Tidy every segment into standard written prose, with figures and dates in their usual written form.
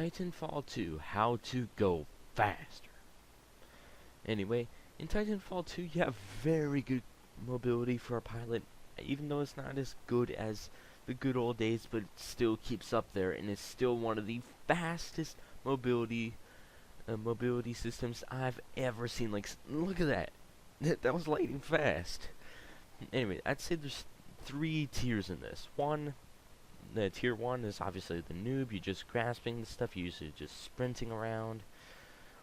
Titanfall 2, how to go faster. Anyway, in Titanfall 2 you have very good mobility for a pilot, even though it's not as good as the good old days, but it still keeps up there, and it's still one of the fastest mobility systems I've ever seen. Like, look at that. That was lightning fast. Anyway, I'd say there's 3 tiers in this. The tier 1 is obviously the noob, you're just grasping the stuff, you're usually just sprinting around.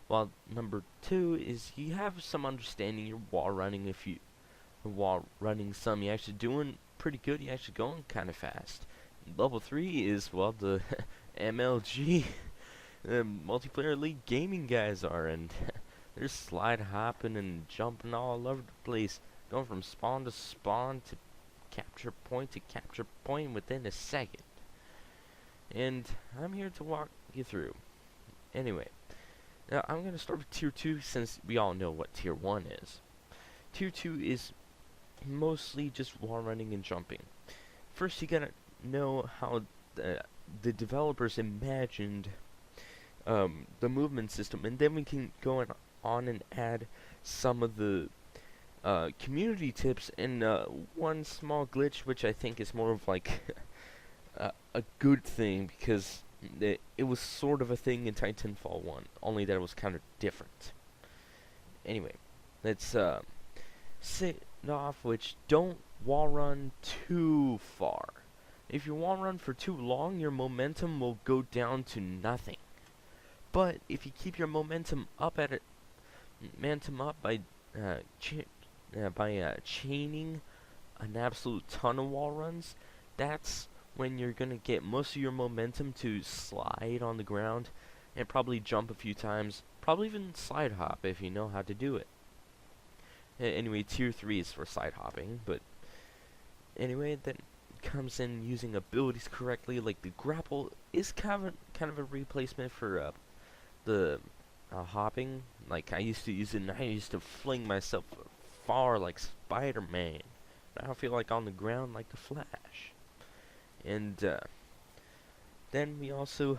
While number 2 is you have some understanding, you're wall running. If you wall running some, you're actually doing pretty good, you're actually going kind of fast. Level 3 is, well, the MLG multiplayer league gaming guys are, and they're slide hopping and jumping all over the place, going from spawn to spawn to capture point to capture point within a second. And I'm here to walk you through. Anyway, now I'm going to start with tier 2 since we all know what tier 1 is. Tier 2 is mostly just wall running and jumping. First, you gotta know how the developers imagined the movement system, and then we can go on and add some of the community tips and one small glitch, which I think is more of like a good thing, because it was sort of a thing in Titanfall 1, only that it was kind of different. Anyway, let's sit off, which don't wall run too far. If you wall run for too long, your momentum will go down to nothing. But if you keep your momentum up by chaining an absolute ton of wall runs, that's when you're gonna get most of your momentum to slide on the ground and probably jump a few times, probably even slide hop if you know how to do it. Anyway, tier 3 is for side hopping, but anyway, that comes in using abilities correctly. Like, the grapple is kind of a replacement for the hopping. Like, I used to use it, and I used to fling myself far like Spider-Man. Now I feel like on the ground like the Flash. And then we also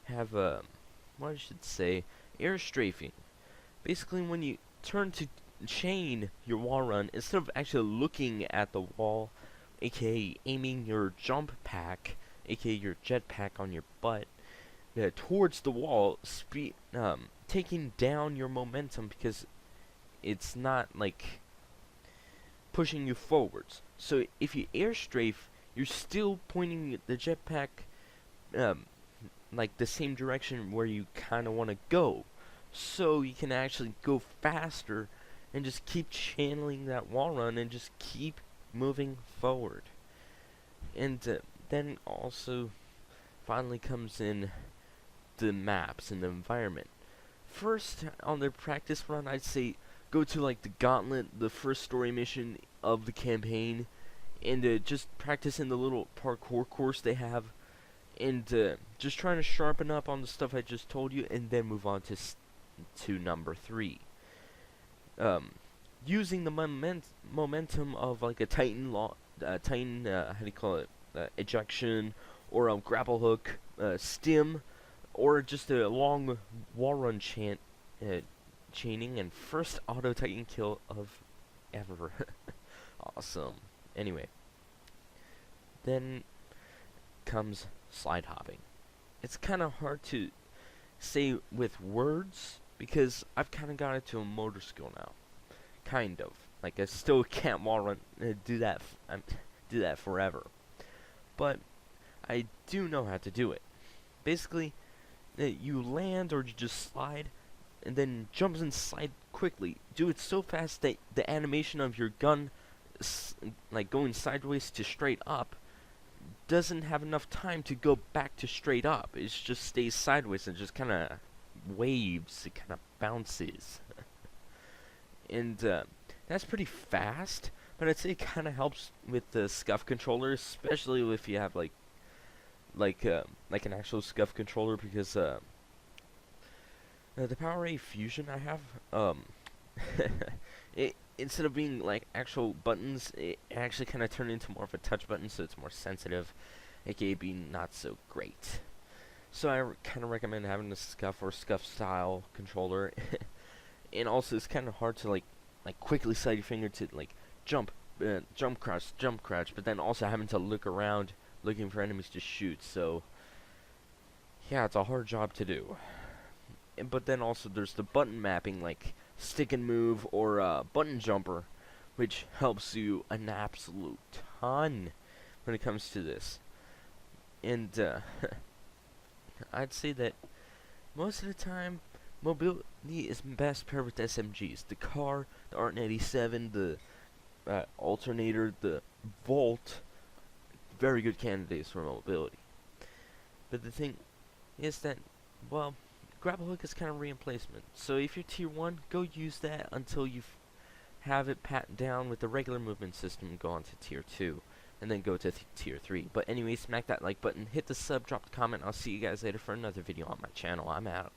have what I should say, air strafing. Basically, when you turn to chain your wall run, instead of actually looking at the wall, aka aiming your jump pack, aka your jetpack on your butt, towards the wall, taking down your momentum, because it's not like pushing you forwards. So if you air strafe, you're still pointing the jetpack like the same direction where you kind of want to go, so you can actually go faster and just keep channeling that wall run and just keep moving forward. And then also finally comes in the maps and the environment. First, on the practice run, I'd say go to like the Gauntlet, the first story mission of the campaign, and just practice in the little parkour course they have, and just trying to sharpen up on the stuff I just told you, and then move on to number 3. Using the momentum of like a Titan how do you call it, ejection, or a grapple hook, stim, or just a long wall run chaining, and first auto Titan kill of ever. Awesome. Anyway, then comes slide hopping. It's kind of hard to say with words, because I've kind of got it to a motor skill now. Kind of. Like, I still can't wall run, do that forever. But I do know how to do it. Basically, you land or you just slide, and then jumps and slide quickly. Do it so fast that the animation of your gun, like going sideways to straight up, doesn't have enough time to go back to straight up. It just stays sideways and just kind of waves. It kind of bounces. And that's pretty fast, but I'd say it kind of helps with the SCUF controller, especially if you have like an actual SCUF controller, because the Power A Fusion I have, instead of being like actual buttons, it actually kind of turned into more of a touch button, so it's more sensitive, aka being not so great. So I kind of recommend having a scuff or scuff style controller. And also it's kind of hard to like quickly slide your finger to like jump, jump crouch, but then also having to look around looking for enemies to shoot. So yeah, it's a hard job to do. But then also there's the button mapping, like stick and move or button jumper, which helps you an absolute ton when it comes to this. And I'd say that most of the time mobility is best paired with SMGs. The car, the Art-87, the alternator, the Volt, very good candidates for mobility. But the thing is that, well, grapple hook is kind of replacement. So if you're tier 1, go use that until you have it pat down with the regular movement system and go on to tier 2. And then go to tier 3. But anyway, smack that like button, hit the sub, drop the comment. I'll see you guys later for another video on my channel. I'm out.